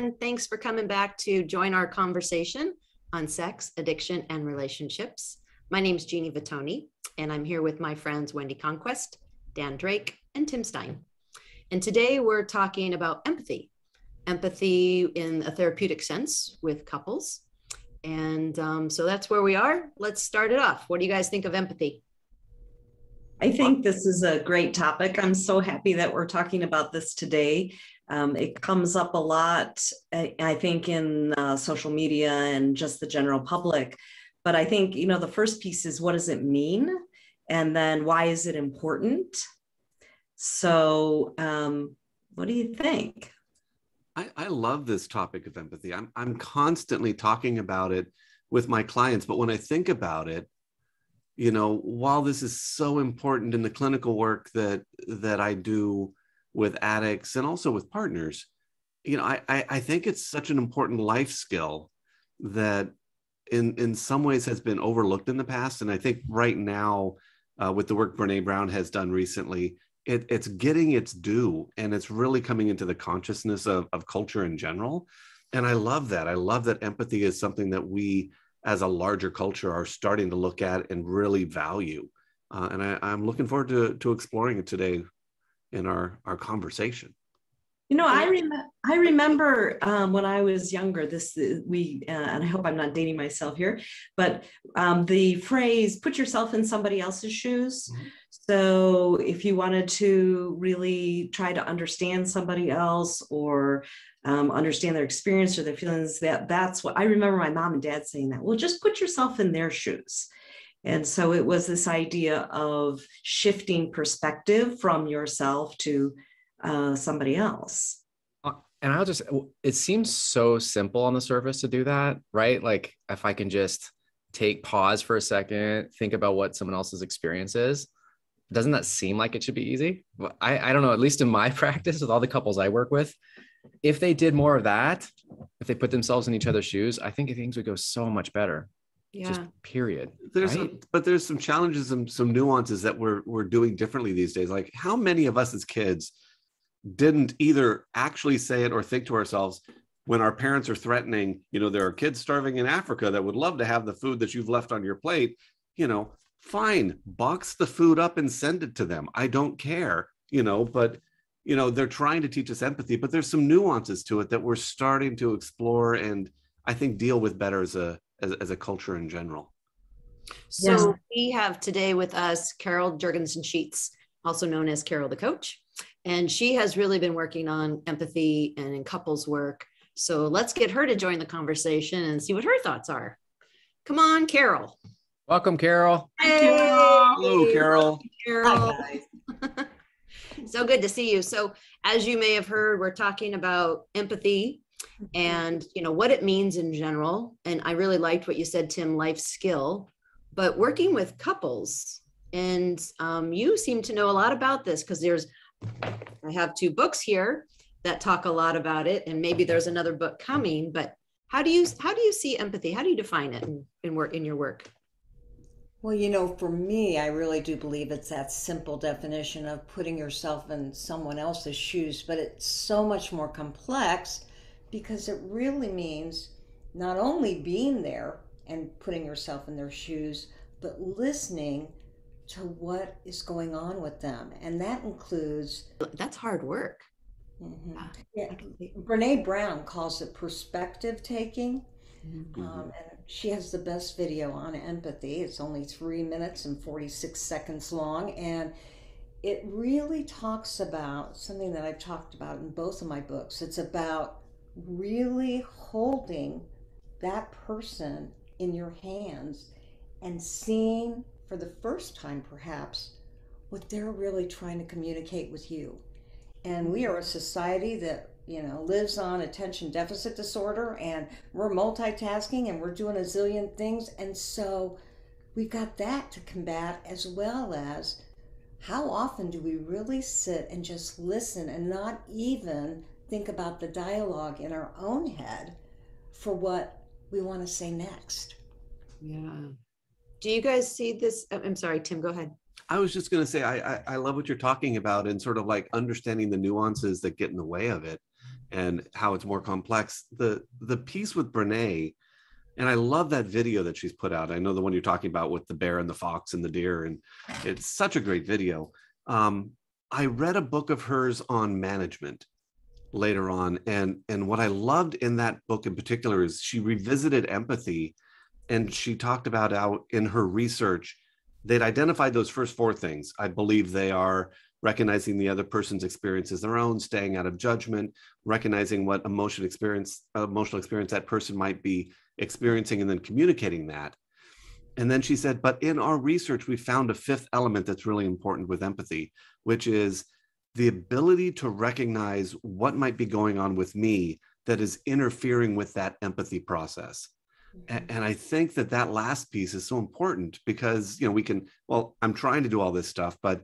again. Thanks for coming back to join our conversation on sex, addiction, and relationships. My name is Jeanne Vattuone, and I'm here with my friends Wendy Conquest, Dan Drake, and Tim Stein. And today we're talking about empathy in a therapeutic sense with couples. And so that's where we are. Let's start it off. What do you guys think of empathy? I think this is a great topic. I'm so happy that we're talking about this today. It comes up a lot, I think, in social media and just the general public. But I think, the first piece is, what does it mean? And then why is it important? So what do you think? I love this topic of empathy. I'm constantly talking about it with my clients. But when I think about it, while this is so important in the clinical work that I do with addicts and also with partners, I think it's such an important life skill that in some ways has been overlooked in the past. And I think right now, with the work Brene Brown has done recently, it's getting its due, and it's really coming into the consciousness of culture in general. And I love that. I love that empathy is something that we as a larger culture are starting to look at and really value. And I'm looking forward to exploring it today in our conversation. I remember when I was younger, and I hope I'm not dating myself here, but the phrase, put yourself in somebody else's shoes. Mm-hmm. So if you wanted to really try to understand somebody else or understand their experience or their feelings, that's what I remember my mom and dad saying that. Well, just put yourself in their shoes. And so it was this idea of shifting perspective from yourself to somebody else. And it seems so simple on the surface to do that, right? Like if I can just pause for a second, think about what someone else's experience is, doesn't that seem like it should be easy? I don't know, at least in my practice with all the couples I work with, if they did more of that, if they put themselves in each other's shoes, I think things would go so much better. Yeah. Just period. But there's some challenges and some nuances that we're doing differently these days. Like how many of us as kids didn't either actually say it or think to ourselves when our parents are threatening, there are kids starving in Africa that would love to have the food that you've left on your plate, fine, box the food up and send it to them. I don't care, but, they're trying to teach us empathy, but there's some nuances to it that we're starting to explore and I think deal with better as a culture in general. So yes. We have today with us Carol Jurgensen Sheets, also known as Carol the Coach. And she has really been working on empathy and in couples work. So let's get her to join the conversation and see what her thoughts are. Come on, Carol. Welcome, Carol. Hey. Hello, Carol. Carol. Hi, guys. So good to see you. So as you may have heard, we're talking about empathy and what it means in general. And I really liked what you said, Tim, life skill, but working with couples. And you seem to know a lot about this because I have 2 books here that talk a lot about it, and maybe there's another book coming, but how do you see empathy? How do you define it in your work? Well, for me, I really do believe it's that simple definition of putting yourself in someone else's shoes, but it's so much more complex because it really means not only being there and putting yourself in their shoes, but listening to what is going on with them. And that includes... That's hard work. Mm-hmm. Yeah. Brene Brown calls it perspective taking. Mm-hmm. And she has the best video on empathy. It's only 3 minutes and 46 seconds long. And it really talks about something that I've talked about in both of my books. It's about really holding that person in your hands and seeing for the first time, perhaps, what they're really trying to communicate with you. And we are a society that, lives on attention deficit disorder, and we're multitasking and we're doing a zillion things. And so we've got that to combat, as well as how often do we really sit and just listen and not even think about the dialogue in our own head for what we want to say next. Yeah. Do you guys see this? I'm sorry, Tim, go ahead. I was just going to say, I love what you're talking about and sort of like understanding the nuances that get in the way of it. and how it's more complex. The piece with Brene, and I love that video that she's put out. I know the one you're talking about with the bear and the fox and the deer, and it's such a great video. I read a book of hers on management later on, and what I loved in that book in particular is she revisited empathy, and she talked about how in her research they'd identified those first four things. I believe they are recognizing the other person's experience as their own, staying out of judgment, recognizing what emotional experience that person might be experiencing, and then communicating that. And then she said, but in our research, we found a fifth element that's really important with empathy, which is the ability to recognize what might be going on with me that is interfering with that empathy process. And I think that that last piece is so important because, we can, well, I'm trying to do all this stuff, but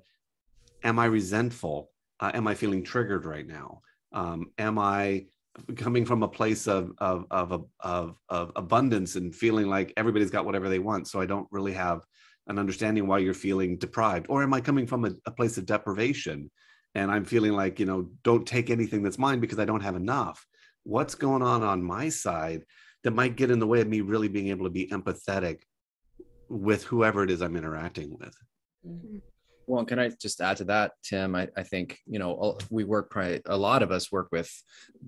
am I resentful? Am I feeling triggered right now? Am I coming from a place of abundance and feeling like everybody's got whatever they want, so I don't really have an understanding why you're feeling deprived? Or am I coming from a place of deprivation and I'm feeling like, don't take anything that's mine because I don't have enough? What's going on my side that might get in the way of me really being able to be empathetic with whoever it is I'm interacting with? Well, and can I just add to that, Tim? I think, we work, a lot of us work with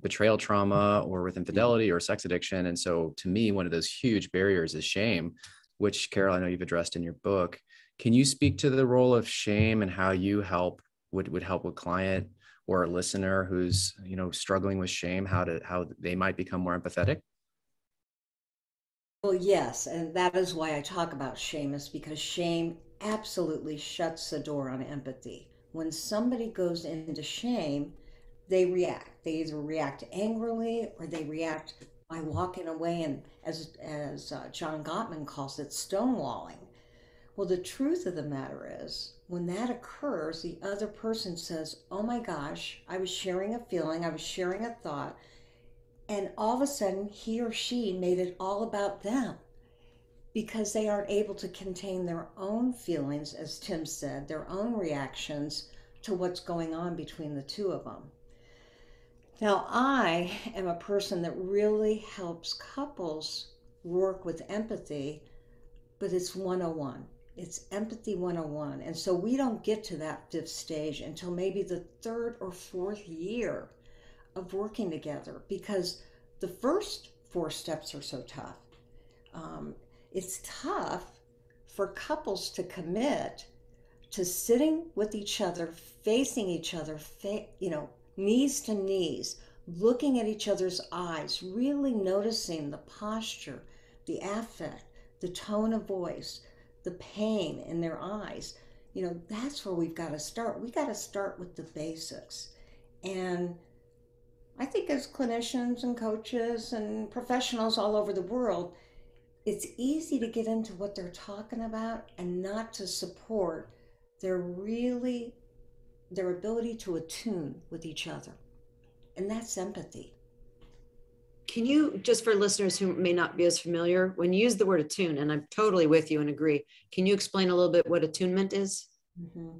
betrayal trauma or with infidelity or sex addiction. And so to me, one of those huge barriers is shame, which, Carol, I know you've addressed in your book. Can you speak to the role of shame and how you would help a client or a listener who's, struggling with shame, how they might become more empathetic? Well, yes, and that is why I talk about shame, is because shame absolutely shuts the door on empathy. When somebody goes into shame, they react. They either react angrily or they react by walking away and, as John Gottman calls it, stonewalling. Well, the truth of the matter is, when that occurs, the other person says, oh my gosh, I was sharing a feeling, I was sharing a thought, and all of a sudden he or she made it all about them because they aren't able to contain their own feelings, as Tim said, their own reactions to what's going on between the two of them. Now, I am a person that really helps couples work with empathy, but it's 101. It's empathy 101. And so we don't get to that fifth stage until maybe the third or fourth year of working together, because the first four steps are so tough. It's tough for couples to commit to sitting with each other, facing each other, knees to knees, looking at each other's eyes, really noticing the posture, the affect, the tone of voice, the pain in their eyes. That's where we've got to start. We got to start with the basics. And I think as clinicians and coaches and professionals all over the world, it's easy to get into what they're talking about and not to support their ability to attune with each other. And that's empathy. Can you, just for listeners who may not be as familiar, when you use the word attune, and I'm totally with you and agree, can you explain a little bit what attunement is? Mm-hmm.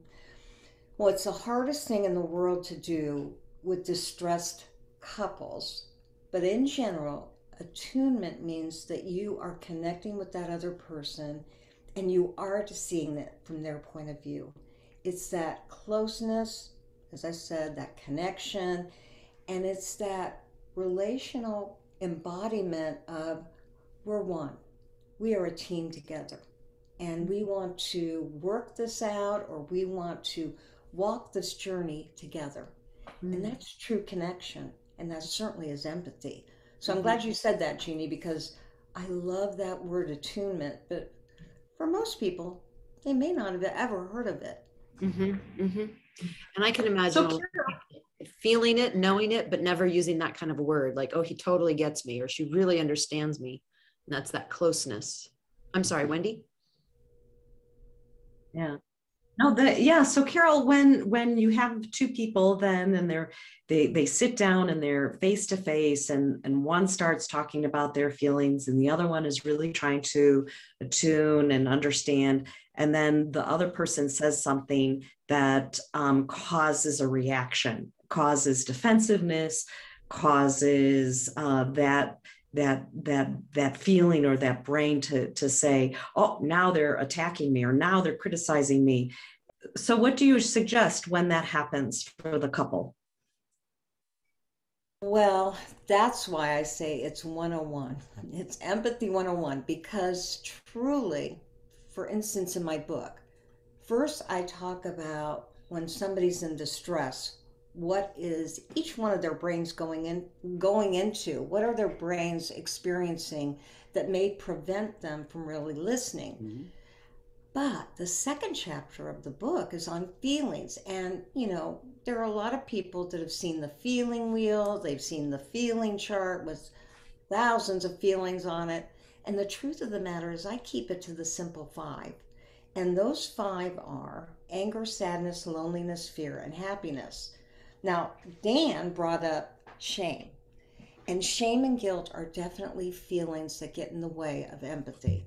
Well, it's the hardest thing in the world to do with distressed couples, but in general, attunement means that you are connecting with that other person and you are seeing it from their point of view. It's that closeness, as I said, that connection, and it's that relational embodiment of we're one. We are a team together and we want to work this out, or we want to walk this journey together. And that's true connection. And that certainly is empathy. So I'm glad you said that, Jeannie, because I love that word attunement. But for most people, they may not have ever heard of it. And I can imagine feeling it, knowing it, but never using that kind of a word like, oh, he totally gets me, or she really understands me. And that's that closeness. I'm sorry, Wendy? Yeah. No, so Carol, when you have two people then and they sit down and they're face to face and one starts talking about their feelings and the other one is really trying to attune and understand, and then the other person says something that causes a reaction, causes defensiveness, causes that feeling or that brain to say, oh, now they're attacking me, or now they're criticizing me. So what do you suggest when that happens for the couple? Well, that's why I say it's 101. It's empathy 101, because truly, for instance, in my book, first I talk about when somebody's in distress, what is each one of their brains going into? What are their brains experiencing that may prevent them from really listening? Mhm. But the second chapter of the book is on feelings. And, there are a lot of people that have seen the feeling wheel, they've seen the feeling chart with thousands of feelings on it. And the truth of the matter is, I keep it to the simple five. And those five are anger, sadness, loneliness, fear, and happiness. Now, Dan brought up shame. And shame and guilt are definitely feelings that get in the way of empathy.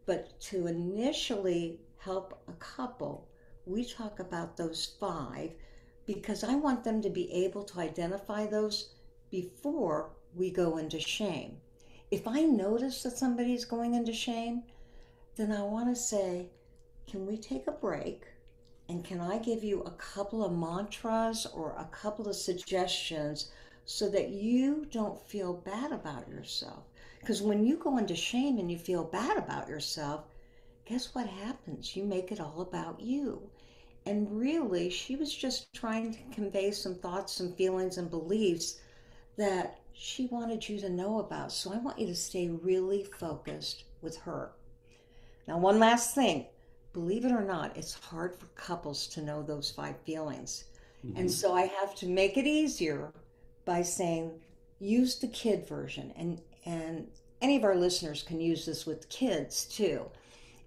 But to initially help a couple, we talk about those five because I want them to be able to identify those before we go into shame. If I notice that somebody's going into shame, then I want to say, can we take a break? And can I give you a couple of mantras or a couple of suggestions so that you don't feel bad about yourself? Because when you go into shame and you feel bad about yourself, guess what happens? You make it all about you. And really, she was just trying to convey some thoughts, some feelings, and beliefs that she wanted you to know about. So I want you to stay really focused with her. Now, one last thing. Believe it or not, it's hard for couples to know those five feelings. Mhm. And so I have to make it easier by saying, use the kid version. And any of our listeners can use this with kids too.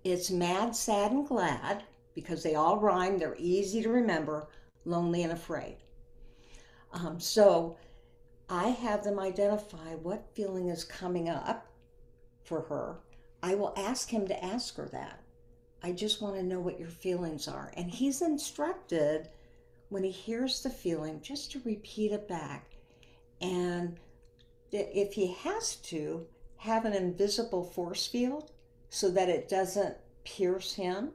It's mad, sad, and glad, because they all rhyme. They're easy to remember, lonely and afraid. So I have them identify what feeling is coming up for her. I will ask him to ask her that. I just want to know what your feelings are. And he's instructed when he hears the feeling just to repeat it back. And if he has to, have an invisible force field so that it doesn't pierce him,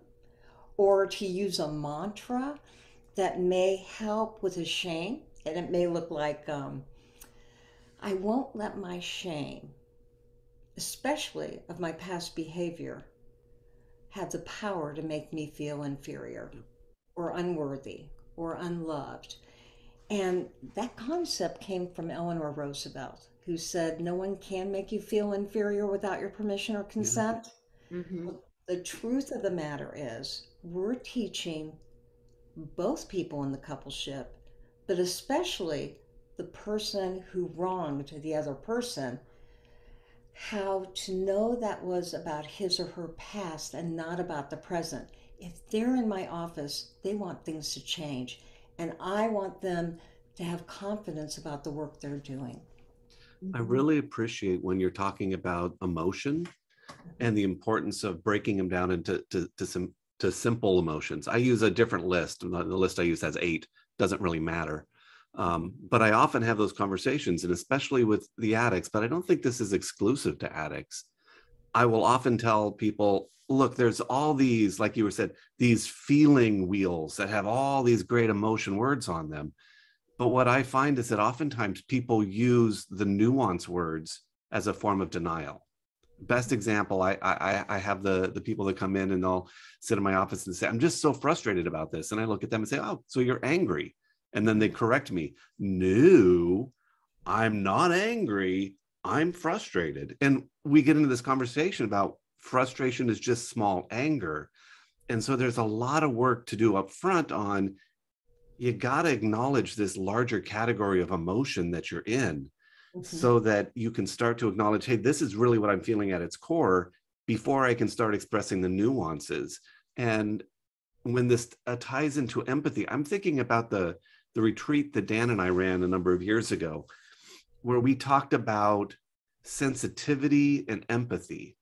or to use a mantra that may help with his shame. And it may look like, I won't let my shame, especially of my past behavior, have the power to make me feel inferior or unworthy or unloved. And that concept came from Eleanor Roosevelt, who said, no one can make you feel inferior without your permission or consent. Mhm. Well, the truth of the matter is, we're teaching both people in the coupleship, but especially the person who wronged the other person, how to know that was about his or her past and not about the present. If they're in my office, they want things to change, and I want them to have confidence about the work they're doing. I really appreciate when you're talking about emotion and the importance of breaking them down into to simple emotions. I use a different list. The list I use has 8, doesn't really matter. But I often have those conversations, and especially with the addicts, but I don't think this is exclusive to addicts. I will often tell people, look, there's all these, like you said, these feeling wheels that have all these great emotion words on them. But what I find is that oftentimes people use the nuance words as a form of denial. Best example, I have the people that come in and they'll sit in my office and say, I'm just so frustrated about this. And I look at them and say, oh, so you're angry. And then they correct me. No, I'm not angry. I'm frustrated. And we get into this conversation about frustration is just small anger. And so there's a lot of work to do up front on, you got to acknowledge this larger category of emotion that you're in, so that you can start to acknowledge, hey, this is really what I'm feeling at its core before I can start expressing the nuances. And when this ties into empathy, I'm thinking about the retreat that Dan and I ran a number of years ago, where we talked about sensitivity and empathy.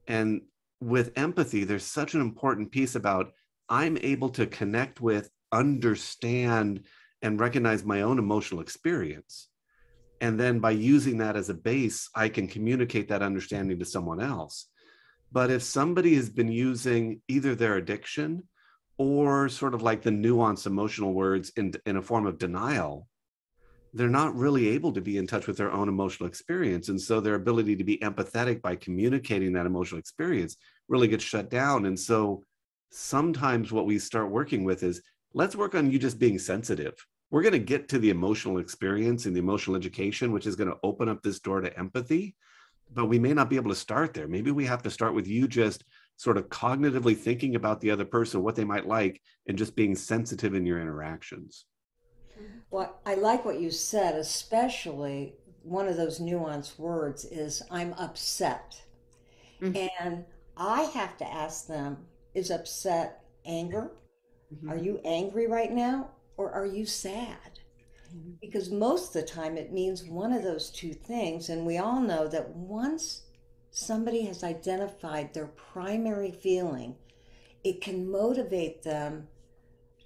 And with empathy, there's such an important piece about, I'm able to connect with, understand, and recognize my own emotional experience. And then by using that as a base, I can communicate that understanding to someone else. But if somebody has been using either their addiction or sort of like the nuanced emotional words in a form of denial, they're not really able to be in touch with their own emotional experience. And so their ability to be empathetic by communicating that emotional experience really gets shut down. And so sometimes what we start working with is, let's work on you just being sensitive. We're going to get to the emotional experience and the emotional education, which is going to open up this door to empathy, but we may not be able to start there. Maybe we have to start with you just sort of cognitively thinking about the other person, what they might like, and just being sensitive in your interactions. Well, I like what you said, especially one of those nuanced words is I'm upset. Mhm. And I have to ask them, is upset anger? Are you angry right now? Or are you sad? Because most of the time it means one of those two things. And we all know that once somebody has identified their primary feeling, it can motivate them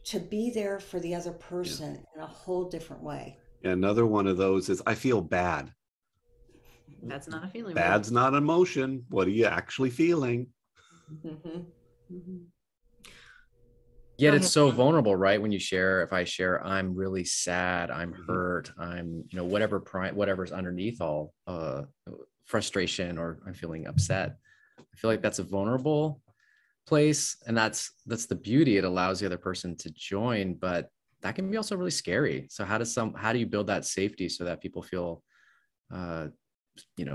to be there for the other person in a whole different way. Another one of those is, I feel bad. That's not a feeling. Bad's not emotion. What are you actually feeling? Mhm. Yet Go it's ahead. so vulnerable, right? When you share, if I share, I'm really sad, I'm hurt, I'm, whatever's underneath all frustration, or I'm feeling upset. I feel like that's a vulnerable place, and that's the beauty. It allows the other person to join, but that can be also really scary. So how do you build that safety so that people feel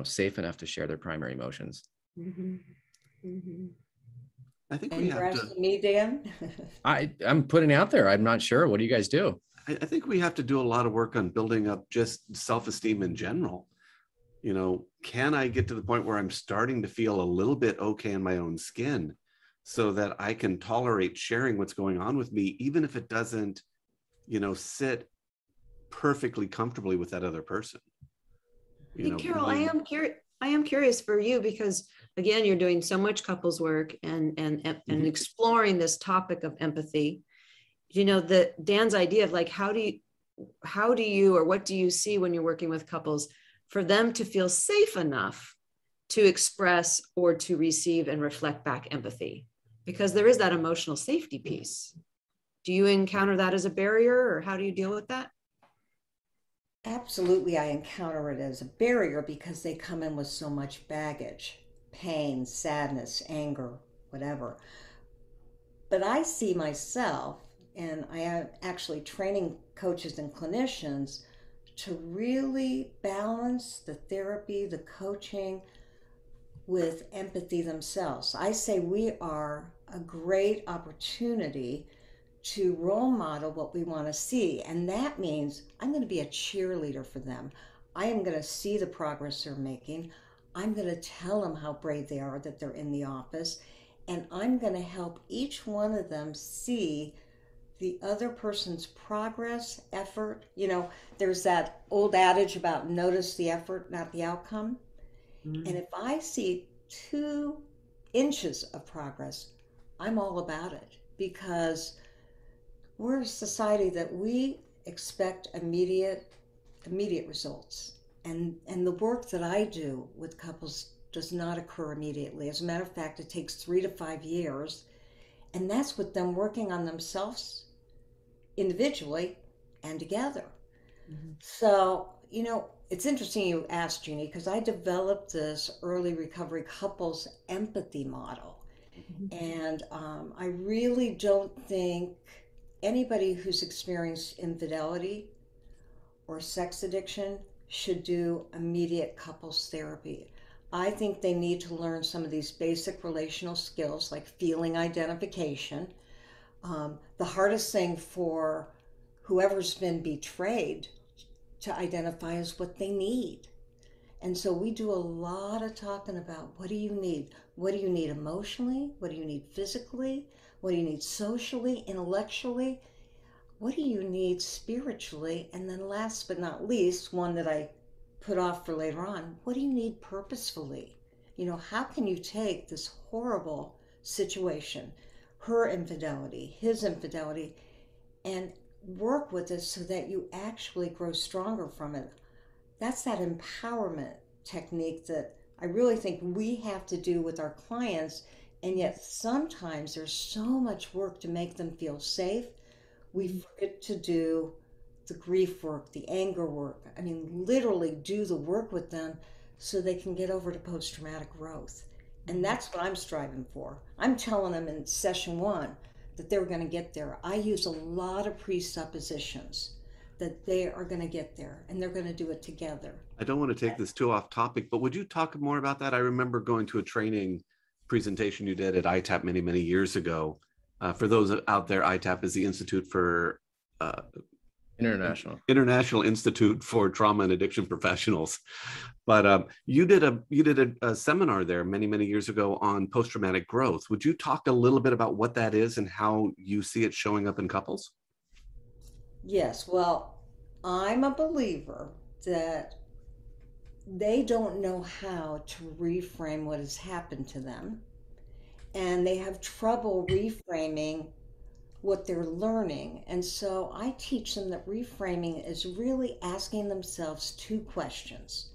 safe enough to share their primary emotions? I think And we you're have to, asking me, Dan? I'm putting it out there. I'm not sure. What do you guys do? I think we have to do a lot of work on building up just self-esteem in general. Can I get to the point where I'm starting to feel a little bit okay in my own skin, so that I can tolerate sharing what's going on with me, even if it doesn't, sit perfectly comfortably with that other person. Hey, Carol, I am curious for you, because again, you're doing so much couples work and exploring this topic of empathy. Dan's idea of like, how do you, or what do you see when you're working with couples for them to feel safe enough to express or to receive and reflect back empathy? Because there is that emotional safety piece. Do you encounter that as a barrier, or how do you deal with that? Absolutely, I encounter it as a barrier because they come in with so much baggage, pain, sadness, anger, whatever. But I see myself, and I am actually training coaches and clinicians to really balance the therapy, the coaching with empathy themselves. I say we are a great opportunity to role model what we want to see. And that means I'm going to be a cheerleader for them. I am going to see the progress they're making. I'm going to tell them how brave they are that they're in the office. And I'm going to help each one of them see the other person's progress, effort. There's that old adage about notice the effort, not the outcome. And if I see 2 inches of progress, I'm all about it, because we're a society that we expect immediate results. And the work that I do with couples does not occur immediately. As a matter of fact, it takes 3 to 5 years. And that's with them working on themselves individually and together. So, it's interesting you asked, Jeannie, because I developed this early recovery couples empathy model. And I really don't think anybody who's experienced infidelity or sex addiction should do immediate couples therapy. I think they need to learn some of these basic relational skills like feeling identification. The hardest thing for whoever's been betrayed to identify is what they need. And so we do a lot of talking about, what do you need? What do you need emotionally? What do you need physically? What do you need socially, intellectually? What do you need spiritually? And then last but not least, one that I put off for later on, what do you need purposefully? How can you take this horrible situation, her infidelity, his infidelity, and work with it so that you actually grow stronger from it? that's that empowerment technique that I really think we have to do with our clients. And yet sometimes there's so much work to make them feel safe. We forget to do the grief work, the anger work. I mean, literally do the work with them so they can get over to post-traumatic growth. And that's what I'm striving for. I'm telling them in session 1 that they're going to get there. I use a lot of presuppositions that they are going to get there, and they're going to do it together. I don't want to take this too off topic, but would you talk more about that? I remember going to a training presentation you did at ITAP many, many years ago. For those out there, ITAP is the Institute for International Institute for Trauma and Addiction Professionals. But you did a seminar there many, many years ago on post-traumatic growth. Would you talk a little bit about what that is and how you see it showing up in couples? Yes, well, I'm a believer that they don't know how to reframe what has happened to them, and they have trouble reframing what they're learning. And so I teach them that reframing is really asking themselves 2 questions.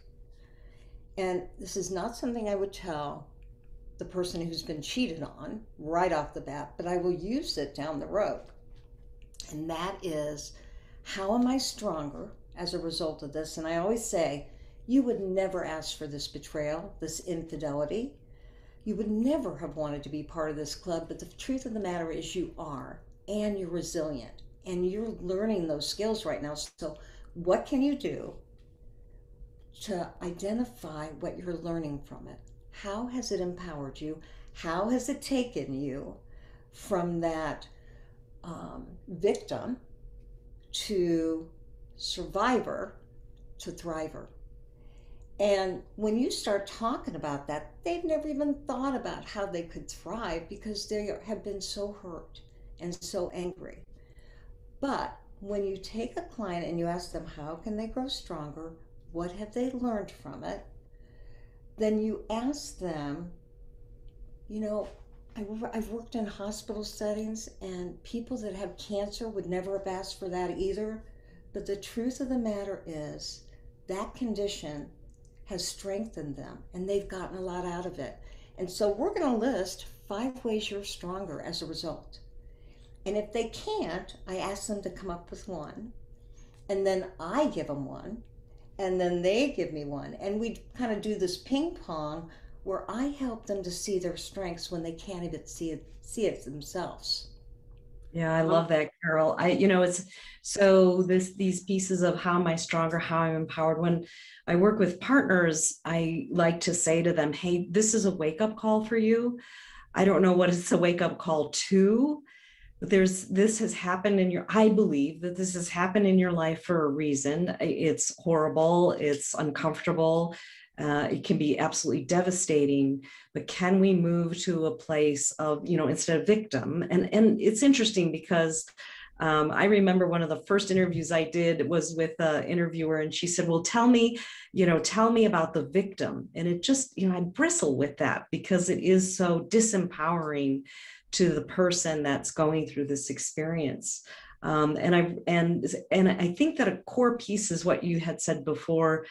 And this is not something I would tell the person who's been cheated on right off the bat, but I will use it down the road. And that is, how am I stronger as a result of this? And I always say, you would never ask for this betrayal, this infidelity. You would never have wanted to be part of this club, but the truth of the matter is you are, and you're resilient, and you're learning those skills right now. So what can you do to identify what you're learning from it? How has it empowered you? How has it taken you from that victim to survivor to thriver? And when you start talking about that, they've never even thought about how they could thrive because they have been so hurt and so angry. But when you take a client and you ask them how can they grow stronger, what have they learned from it, then you ask them, you know, I've worked in hospital settings, and people that have cancer would never have asked for that either. But the truth of the matter is that condition has strengthened them, and they've gotten a lot out of it. And so we're going to list 5 ways you're stronger as a result. And if they can't, I ask them to come up with 1, and then I give them 1, and then they give me 1. And we kind of do this ping pong where I help them to see their strengths when they can't even see it themselves. Yeah, I love that, Carol. It's so these pieces of how am I stronger, how I'm empowered. When I work with partners, I like to say to them, hey, this is a wake-up call for you. I don't know what it's a wake-up call to, but this has happened I believe that this has happened in your life for a reason. It's horrible, it's uncomfortable. It can be absolutely devastating, but can we move to a place of, instead of victim? And it's interesting because I remember one of the first interviews I did was with an interviewer, and she said, well, tell me about the victim. And it just, I bristle with that because it is so disempowering to the person that's going through this experience. And I think that a core piece is what you had said before,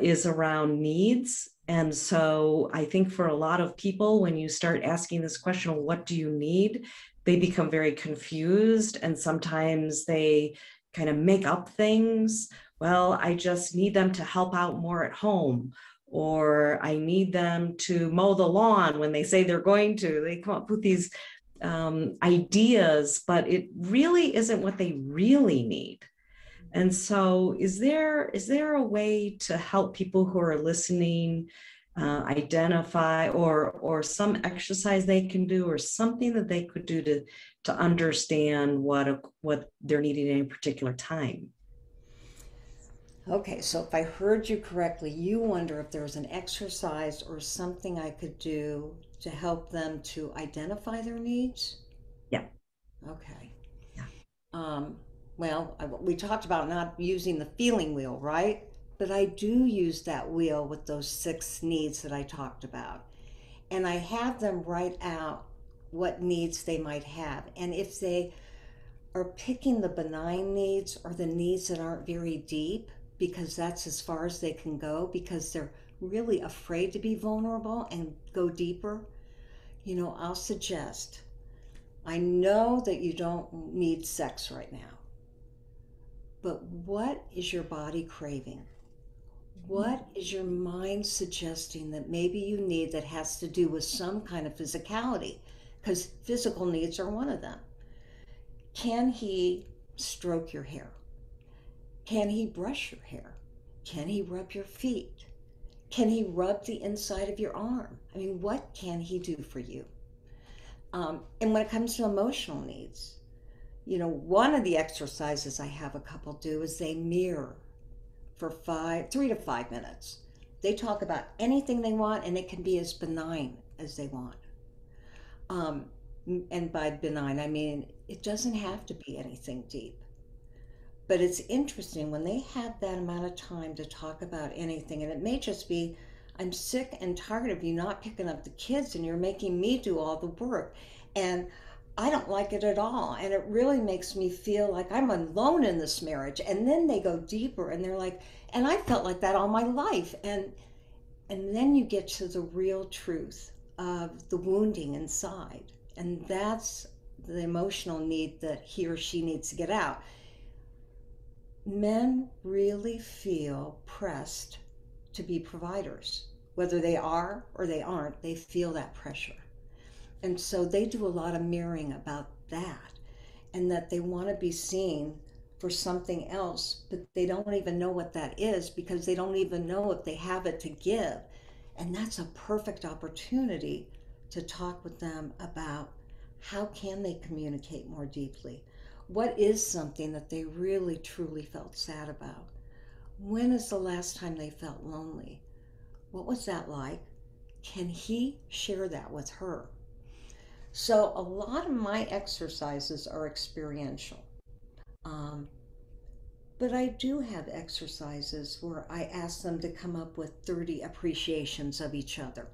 is around needs. And so I think for a lot of people, when you start asking this question, what do you need? They become very confused, and sometimes they kind of make up things. Well, I just need them to help out more at home, or I need them to mow the lawn when they say they're going to. They come up with these ideas, but it really isn't what they really need. And so is there a way to help people who are listening identify or some exercise they can do or something that they could do to understand what they're needing at a particular time? Okay, so if I heard you correctly, you wonder if there's an exercise or something I could do to help them to identify their needs? Yeah. Okay. Yeah. Well, we talked about not using the feeling wheel, right? But I do use that wheel with those 6 needs that I talked about. And I have them write out what needs they might have. And if they are picking the benign needs or the needs that aren't very deep, because that's as far as they can go, because they're really afraid to be vulnerable and go deeper, I'll suggest, I know that you don't need sex right now, but what is your body craving? What is your mind suggesting that maybe you need that has to do with some kind of physicality? Because physical needs are one of them. Can he stroke your hair? Can he brush your hair? Can he rub your feet? Can he rub the inside of your arm? I mean, what can he do for you? And when it comes to emotional needs, one of the exercises I have a couple do is they mirror for 3 to 5 minutes. They talk about anything they want, and it can be as benign as they want. And by benign, I mean, it doesn't have to be anything deep. But it's interesting when they have that amount of time to talk about anything, and it may just be, I'm sick and tired of you not picking up the kids and you're making me do all the work. And I don't like it at all. And it really makes me feel like I'm alone in this marriage. And then they go deeper and they're like, and I felt like that all my life. And then you get to the real truth of the wounding inside. And that's the emotional need that he or she needs to get out. Men really feel pressed to be providers. Whether they are or they aren't, they feel that pressure. And so they do a lot of mirroring about that, and that they want to be seen for something else, but they don't even know what that is because they don't even know if they have it to give. And that's a perfect opportunity to talk with them about how can they communicate more deeply. What is something that they really truly felt sad about? When is the last time they felt lonely? What was that like? Can he share that with her? So a lot of my exercises are experiential. But I do have exercises where I ask them to come up with 30 appreciations of each other.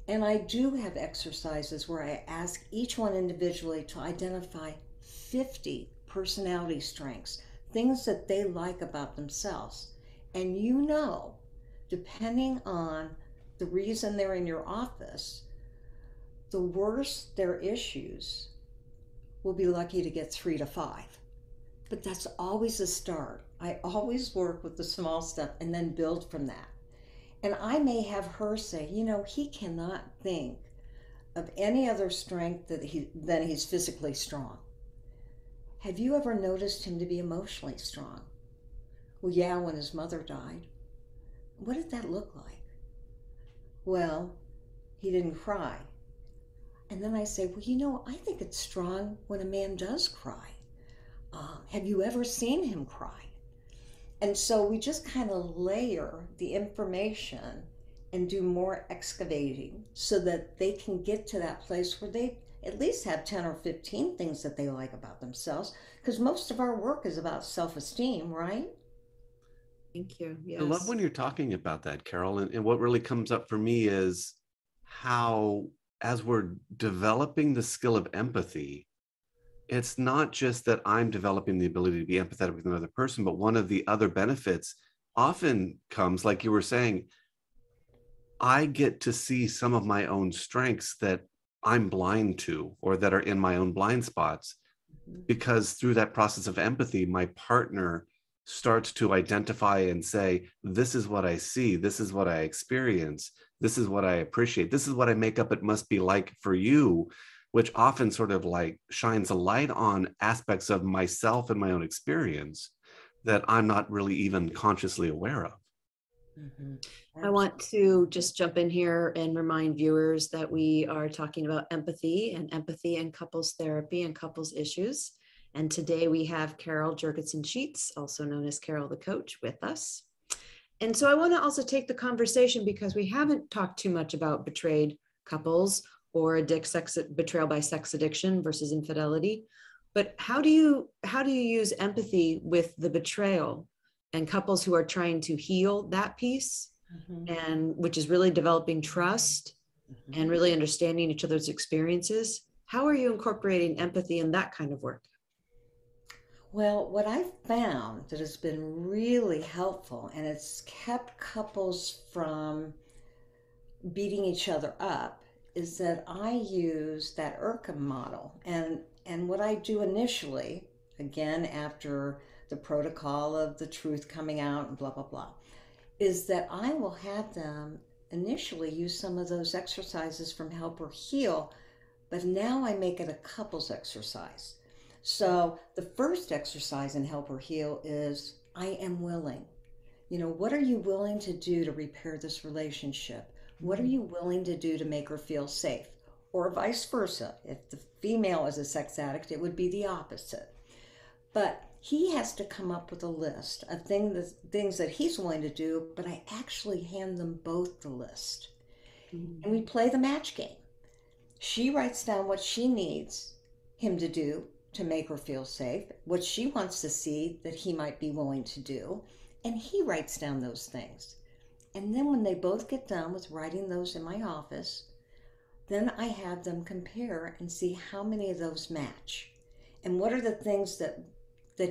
And I do have exercises where I ask each one individually to identify 50 personality strengths, things that they like about themselves. And depending on the reason they're in your office, the worse their issues, will be lucky to get 3 to 5. But that's always a start. I always work with the small stuff and then build from that. And I may have her say, he cannot think of any other strength than he's physically strong. Have you ever noticed him to be emotionally strong? Well, yeah, when his mother died. What did that look like? Well, he didn't cry. And then I say, well, I think it's strong when a man does cry. Have you ever seen him cry? And so we just kind of layer the information and do more excavating so that they can get to that place where they at least have 10 or 15 things that they like about themselves, because most of our work is about self-esteem, right? Thank you. Yes. I love when you're talking about that, Carol. And what really comes up for me is how, as we're developing the skill of empathy, it's not just that I'm developing the ability to be empathetic with another person, but one of the other benefits often comes, like you were saying, I get to see some of my own strengths that I'm blind to or that are in my own blind spots, because through that process of empathy, my partner starts to identify and say, this is what I see, this is what I experience, this is what I appreciate, this is what I make up it must be like for you, which often sort of like shines a light on aspects of myself and my own experience that I'm not really even consciously aware of. I want to just jump in here and remind viewers that we are talking about empathy and couples therapy and couples issues. And today we have Carol Jurgensen Sheets, also known as Carol the Coach, with us. And so I want to also take the conversation, because we haven't talked too much about betrayed couples or betrayal by sex addiction versus infidelity. But how do you use empathy with the betrayal and couples who are trying to heal that piece, and which is really developing trust and really understanding each other's experiences? How are you incorporating empathy in that kind of work? Well, what I've found that has been really helpful, and it's kept couples from beating each other up, is that I use that IRCA model. And what I do initially, again, after the protocol of the truth coming out and blah, blah, blah, is that I will have them initially use some of those exercises from Help or Heal, but now I make it a couples exercise. So the first exercise in Help or Heal is I am willing. You know, what are you willing to do to repair this relationship? What are you willing to do to make her feel safe? Or vice versa. If the female is a sex addict, it would be the opposite. But he has to come up with a list of things that he's willing to do, but I actually hand them both the list. And we play the match game. She writes down what she needs him to do to make her feel safe, what she wants to see that he might be willing to do, and he writes down those things. And then when they both get done with writing those in my office, then I have them compare and see how many of those match. And what are the things that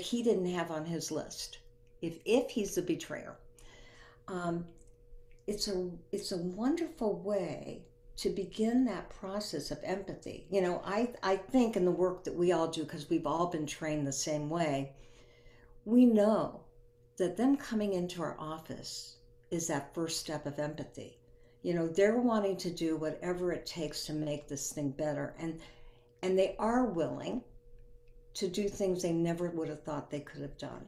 he didn't have on his list, if he's the betrayer. It's a wonderful way to begin that process of empathy. You know, I think in the work that we all do, because we've all been trained the same way, we know that them coming into our office is that first step of empathy. You know, they're wanting to do whatever it takes to make this thing better. And they are willing to do things they never would have thought they could have done.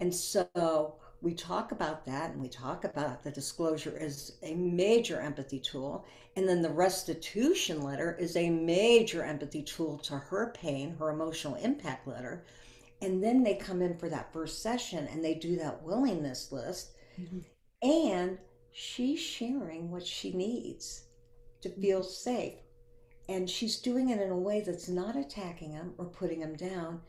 And so we talk about that, and we talk about the disclosure is a major empathy tool. And then the restitution letter is a major empathy tool to her pain, her emotional impact letter. And then they come in for that first session and they do that willingness list. And she's sharing what she needs to feel safe. And she's doing it in a way that's not attacking him or putting him down.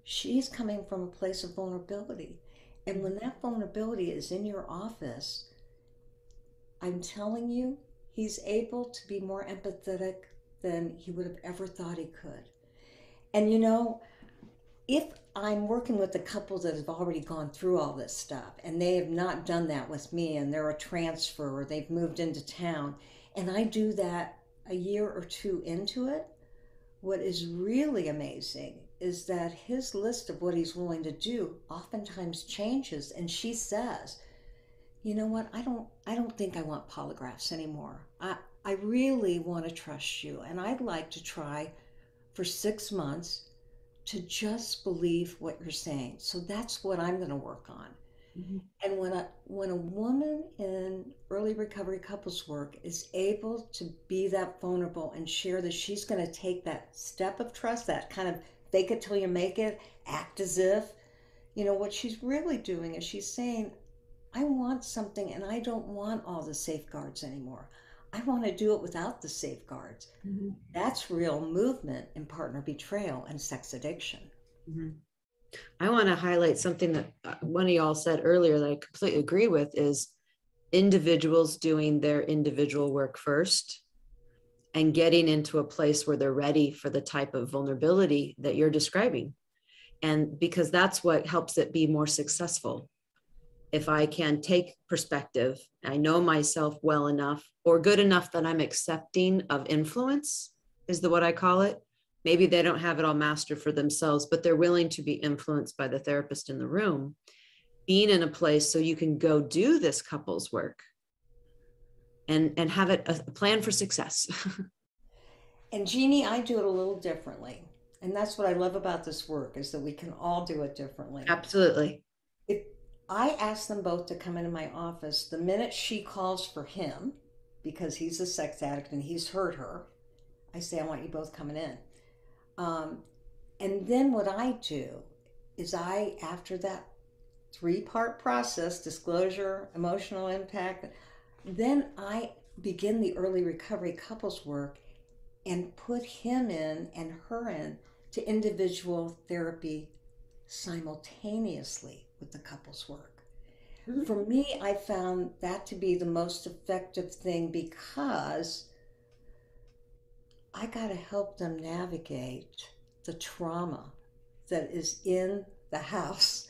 She's coming from a place of vulnerability. And when that vulnerability is in your office, I'm telling you, he's able to be more empathetic than he would have ever thought he could. And you know, if I'm working with a couple that have already gone through all this stuff and they have not done that with me, and they're a transfer or they've moved into town, and I do that a year or two into it, what is really amazing is that his list of what he's willing to do oftentimes changes. And she says, you know what, I don't think I want polygraphs anymore. I really want to trust you, and I'd like to try for 6 months to just believe what you're saying. So that's what I'm going to work on. And when a woman in early recovery couples work is able to be that vulnerable and share that she's going to take that step of trust, that kind of fake it till you make it, act as if, you know, what she's really doing is she's saying, I want something and I don't want all the safeguards anymore. I want to do it without the safeguards. That's real movement in partner betrayal and sex addiction. I want to highlight something that one of y'all said earlier that I completely agree with, is individuals doing their individual work first and getting into a place where they're ready for the type of vulnerability that you're describing. And because that's what helps it be more successful. If I can take perspective, I know myself well enough or good enough that I'm accepting of influence, is what I call it. Maybe they don't have it all mastered for themselves, but they're willing to be influenced by the therapist in the room. Being in a place so you can go do this couples work and have it a plan for success. And Jeannie, I do it a little differently. And that's what I love about this work, is that we can all do it differently. Absolutely. If I ask them both to come into my office the minute she calls for him, because he's a sex addict and he's hurt her, I say, I want you both coming in. And then what I do is after that 3-part process, disclosure, emotional impact, then I begin the early recovery couples work and put him in and her in to individual therapy simultaneously with the couples work. For me, I found that to be the most effective thing, because I got to help them navigate the trauma that is in the house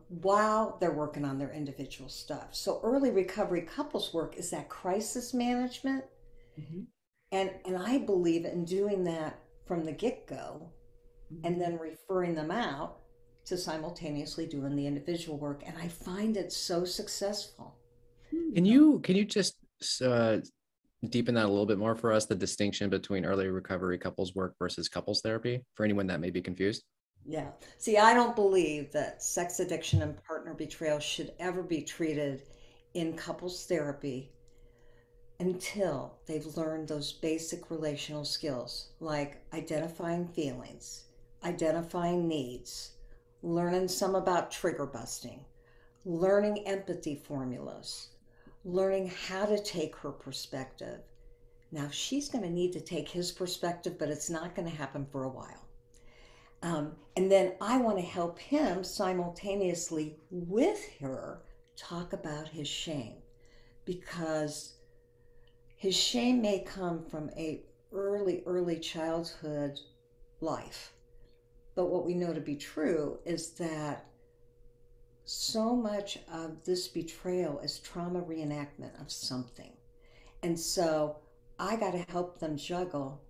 while they're working on their individual stuff. So early recovery couples work is that crisis management. Mhm. And I believe in doing that from the get-go and then referring them out to simultaneously doing the individual work. And I find it so successful. Can you just deepen that a little bit more for us, the distinction between early recovery couples work versus couples therapy for anyone that may be confused? Yeah. See, I don't believe that sex addiction and partner betrayal should ever be treated in couples therapy until they've learned those basic relational skills like identifying feelings, identifying needs, learning some about trigger busting, learning empathy formulas, learning how to take her perspective. Now, she's going to need to take his perspective, but it's not going to happen for a while. And then I want to help him simultaneously with her talk about his shame, because his shame may come from a early childhood life. But what we know to be true is that so much of this betrayal is trauma reenactment of something. And so I got to help them juggle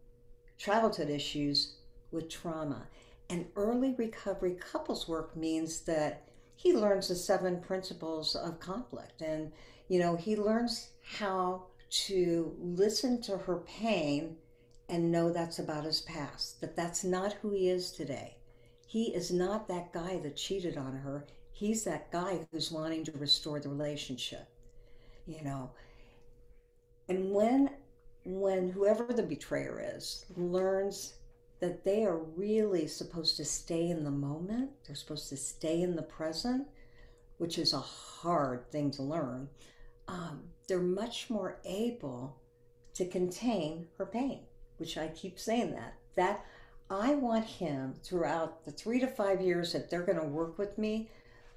childhood issues with trauma. And early recovery couples work means that he learns the 7 principles of conflict. And, he learns how to listen to her pain and know that's about his past, that that's not who he is today. He is not that guy that cheated on her. He's that guy who's wanting to restore the relationship, And when whoever the betrayer is learns that they are really supposed to stay in the moment, they're supposed to stay in the present, which is a hard thing to learn, they're much more able to contain her pain, which I keep saying that I want him throughout the 3 to 5 years that they're going to work with me,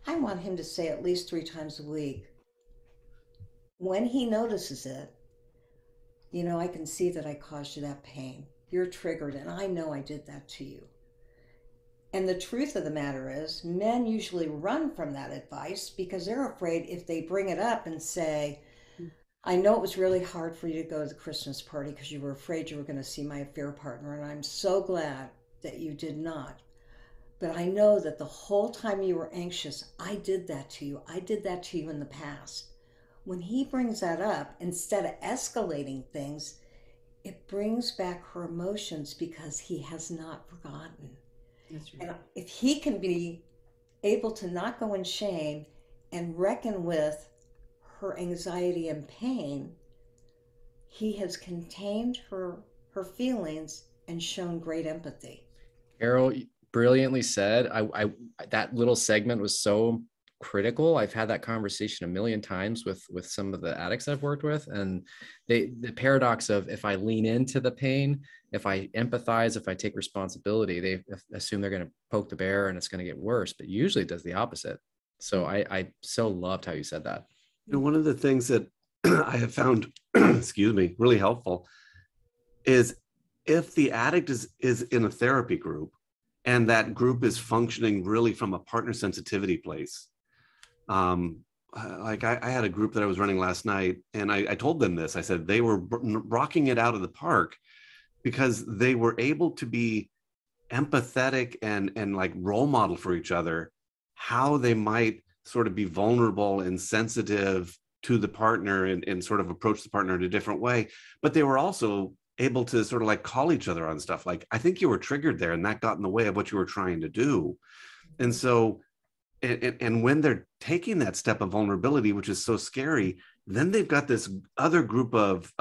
I want him to say at least 3 times a week, when he notices it, I can see that I caused you that pain. You're triggered, and I know I did that to you. And the truth of the matter is, men usually run from that advice because they're afraid if they bring it up and say, I know it was really hard for you to go to the Christmas party because you were afraid you were going to see my affair partner, and I'm so glad that you did not. But I know that the whole time you were anxious, I did that to you. I did that to you in the past. When he brings that up, instead of escalating things, it brings back her emotions because he has not forgotten. That's right. And if he can be able to not go in shame and reckon with her anxiety and pain, he has contained her feelings and shown great empathy. Carol, brilliantly said. I that little segment was so critical. I've had that conversation a million times with some of the addicts I've worked with, and the paradox of, if I lean into the pain, if I empathize, if I take responsibility, they assume they're going to poke the bear and it's going to get worse, but usually it does the opposite. So I so loved how you said that. One of the things that I have found, excuse me, really helpful is if the addict is in a therapy group and that group is functioning really from a partner sensitivity place. Like I had a group that I was running last night, and I told them this. I said they were rocking it out of the park because they were able to be empathetic and like role model for each other, how they might sort of be vulnerable and sensitive to the partner and sort of approach the partner in a different way. But they were also able to sort of like call each other on stuff like, I think you were triggered there and that got in the way of what you were trying to do. And so, and when they're taking that step of vulnerability, which is so scary, then they've got this other group of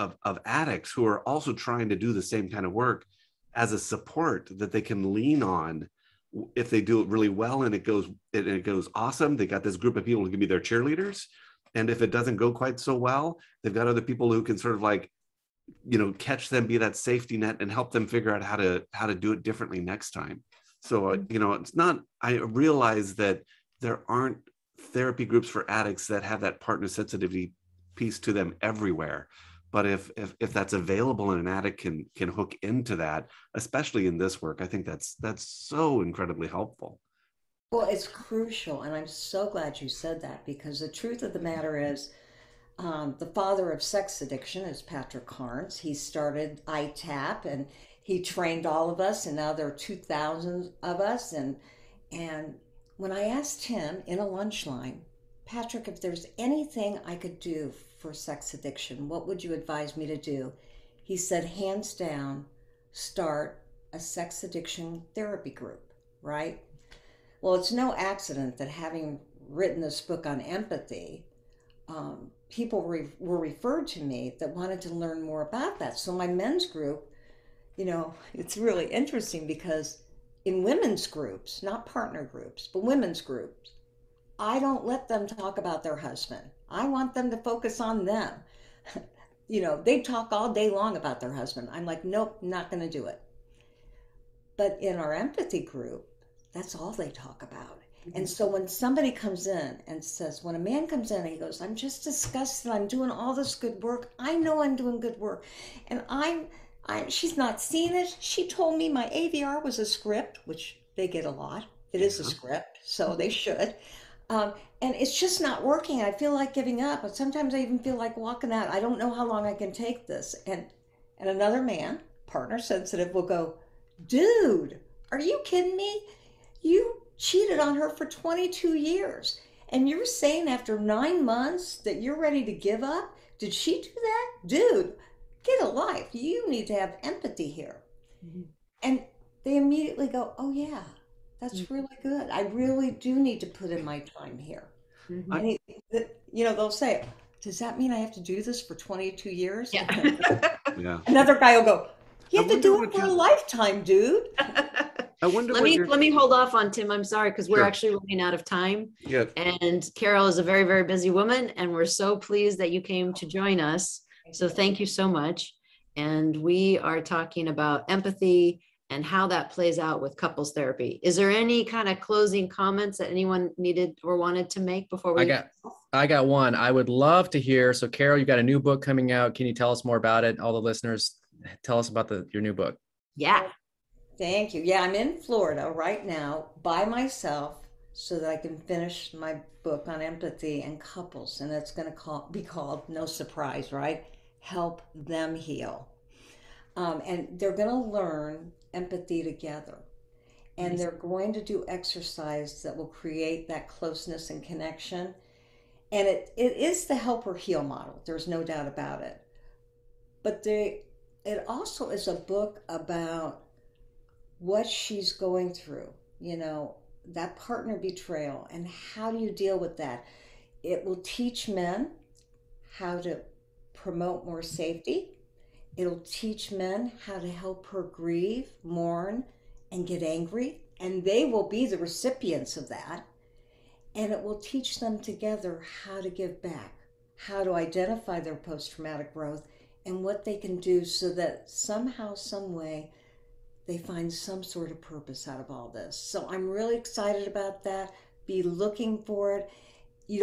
addicts who are also trying to do the same kind of work as a support that they can lean on if they do it really well and it goes awesome. They got this group of people who can be their cheerleaders. And if it doesn't go quite so well, they've got other people who can sort of like, catch them, be that safety net and help them figure out how to do it differently next time. So, it's not, I realize that there aren't therapy groups for addicts that have that partner sensitivity piece to them everywhere. But if that's available and an addict can hook into that, especially in this work, I think that's so incredibly helpful. Well, it's crucial, and I'm so glad you said that, because the truth of the matter is, the father of sex addiction is Patrick Carnes. He started ITAP, and he trained all of us, and now there are 2,000 of us. And when I asked him in a lunch line, Patrick, if there's anything I could do for sex addiction, what would you advise me to do? He said, hands down, start a sex addiction therapy group, right? Well, it's no accident that having written this book on empathy, people were referred to me that wanted to learn more about that. So my men's group, it's really interesting because in women's groups, not partner groups, but women's groups, I don't let them talk about their husband. I want them to focus on them. They talk all day long about their husband. I'm like, nope, not going to do it. But in our empathy group, that's all they talk about. And so when somebody comes in and says, when a man comes in and he goes, I'm just disgusted, I'm doing all this good work, I know I'm doing good work, and she's not seen it. She told me my AVR was a script, which they get a lot. It is a script, so they should. And it's just not working. I feel like giving up. But sometimes I even feel like walking out. I don't know how long I can take this. And another man, partner sensitive, will go, dude, are you kidding me? You cheated on her for 22 years. And you're saying after 9 months that you're ready to give up? Did she do that? Dude, get a life. You need to have empathy here. Mm-hmm. And they immediately go, oh yeah, that's really good. I really do need to put in my time here. Mm-hmm. And they'll say, does that mean I have to do this for 22 years? Yeah. Yeah. Another guy will go, you have to do it for a lifetime, dude. I wonder. Let me hold off on Tim. I'm sorry, because we're actually running out of time. Yeah. And Carol is a very, very busy woman, and we're so pleased that you came to join us. So thank you so much. And we are talking about empathy and how that plays out with couples therapy. Is there any kind of closing comments that anyone needed or wanted to make before we? I got one. I would love to hear. So Carol, you got a new book coming out. Can you tell us more about it? All the listeners, tell us about your new book. Yeah. Thank you. Yeah, I'm in Florida right now by myself so that I can finish my book on empathy and couples. And it's going to be called, no surprise, right? Help Them Heal. And they're going to learn empathy together. And they're going to do exercise that will create that closeness and connection. And it is the help or heal model. There's no doubt about it. But it also is a book about what she's going through, that partner betrayal, and how do you deal with that? It will teach men how to promote more safety. It'll teach men how to help her grieve, mourn, and get angry, and they will be the recipients of that. And it will teach them together how to give back, how to identify their post-traumatic growth, and what they can do so that somehow, some way, they find some sort of purpose out of all this. So I'm really excited about that. Be looking for it. You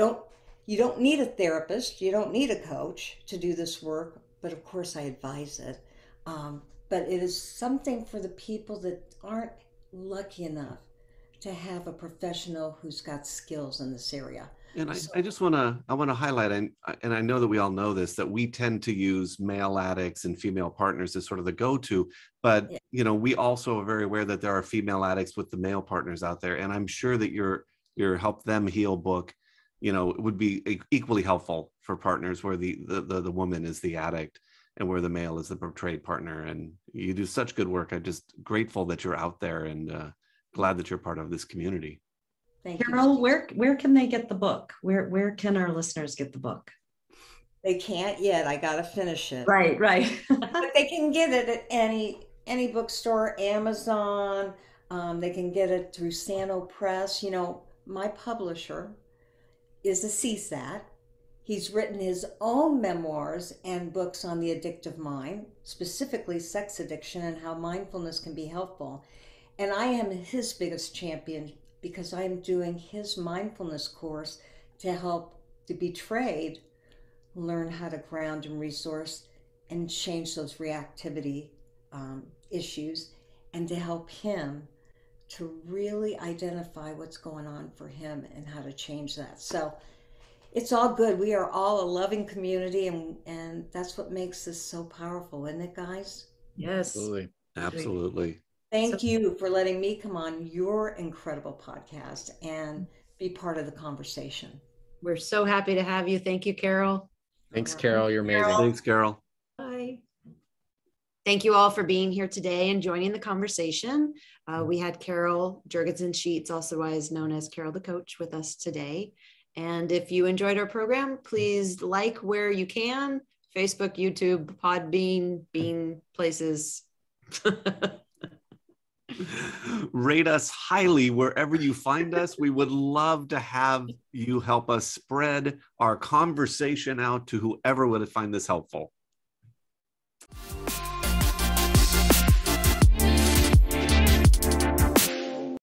don't need a therapist. You don't need a coach to do this work. But of course I advise it. But it is something for the people that aren't lucky enough to have a professional who's got skills in this area. And I just want to highlight, and I know that we all know this, that we tend to use male addicts and female partners as sort of the go-to, but we also are very aware that there are female addicts with the male partners out there. And I'm sure that your Help Them Heal book, would be equally helpful for partners where the woman is the addict and where the male is the betrayed partner. And you do such good work. I'm just grateful that you're out there and glad that you're part of this community. Thank Carol, you. Where can they get the book? Where can our listeners get the book? They can't yet. I got to finish it. Right. But they can get it at any bookstore, Amazon. They can get it through Sano Press. My publisher is a CSAT. He's written his own memoirs and books on the addictive mind, specifically sex addiction and how mindfulness can be helpful. And I am his biggest champion because I am doing his mindfulness course to help the betrayed learn how to ground and resource and change those reactivity issues, and to help him to really identify what's going on for him and how to change that. So it's all good. We are all a loving community, and that's what makes this so powerful, isn't it, guys? Yes. Absolutely. Absolutely. Thank you for letting me come on your incredible podcast and be part of the conversation. We're so happy to have you. Thank you, Carol. Thanks, Carol. You're amazing. Thanks, Carol. Bye. Thank you all for being here today and joining the conversation. We had Carol Jurgensen Sheets, also known as Carol the Coach, with us today. And if you enjoyed our program, please like where you can, Facebook, YouTube, Podbean, Bean places. Rate us highly wherever you find us. We would love to have you help us spread our conversation out to whoever would find this helpful.